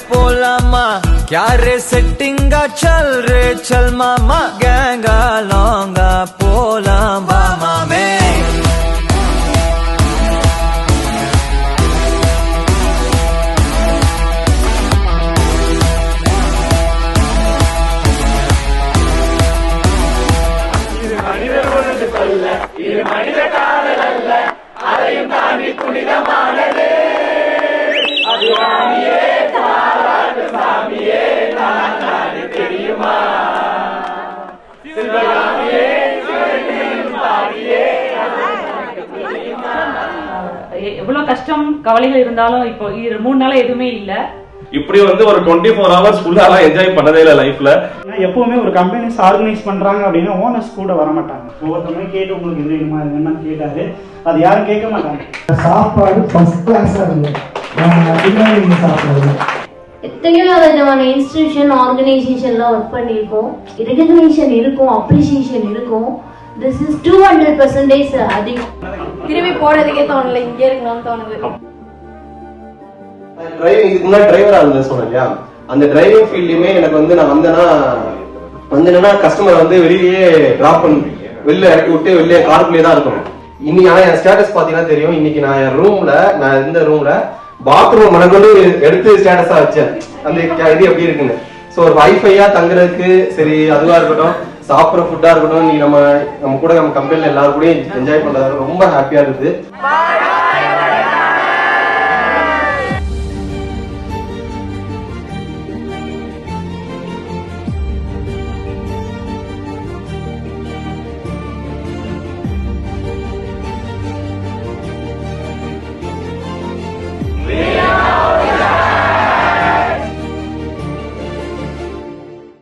போலாமா क्या रे செட்டிங்கா चल रे चल மாமா கேங்கா லாங்கா போலாம் வா மாமே இது மனித காதல் அல்ல அதையும் தாண்டி புனிதமானது அது சாமியே தாராட்டு சாமியே நான் தானே தெரியுமா சிவகாமியே சிவகாமியே எவ்வளவு கஷ்டம் கவலைகள் இருந்தாலும் இப்போ 3 நாளா எதுவுமே இல்ல. இப்படி வந்து ஒரு 24 hours ஃபுல்லாலாம் என்ஜாய் பண்ணதே இல்லை லைஃப்ல. எப்பவுமே ஒரு கம்பெனிஸ் ஆர்கனைஸ் பண்றாங்க அப்படின்னா ஓனர்ஸ் கூட வர மாட்டாங்க. ஒவ்வொருத்தவங்க கேட்டு உங்களுக்கு இது வேணுமா இது வேணுமா கேட்டாரு, அது யாரும் கேட்க மாட்டாங்க. சாப்பாடு ஃபர்ஸ்ட் கிளாஸா இருந்தது. எத்தனையோ விதமான இன்ஸ்டிடியூஷன் ஆர்கனைசேஷன்ல ஒர்க் பண்ணியிருக்கோம். ரெகக்னிஷன் இருக்கும், அப்ரிசியேஷன் இருக்கும். திஸ் இஸ் 200% அதிகம். திரும்பி போறதுக்கே தோணல, இங்கே இருக்கணும்னு தோணுது. டிரைவிங் இதுக்கு முன்னாடி டிரைவரா இருந்தேன் சொன்னேன் இல்லையா, அந்த டிரைவிங் ஃபீல்ட்லயுமே எனக்கு வந்து நான் வந்தேன்னா கஸ்டமர் வந்து வெளியே டிராப் பண்ணி வெளில இறக்கி விட்டு வெளியே காருக்குள்ளே தான் இருக்கணும். இன்னைக்கு ஆனா என் ஸ்டேட்டஸ் பாத்தீங்கன்னா தெரியும். இன்னைக்கு நான் இருந்த ரூம்ல பாத்ரூம் மனக்கொண்டு எடுத்து ஸ்டேட்டஸா வச்சேன். அந்த இது எப்படி இருக்குன்னு. ஸோ ஒரு வைஃபையா தங்குறதுக்கு சரி, அதுவா இருக்கட்டும், சாப்பிட்ற ஃபுட்டா இருக்கட்டும், நீ நம்ம கூட நம்ம கம்பெனில எல்லாரும் கூட என்ஜாய் பண்றது ரொம்ப ஹாப்பியா இருக்குது.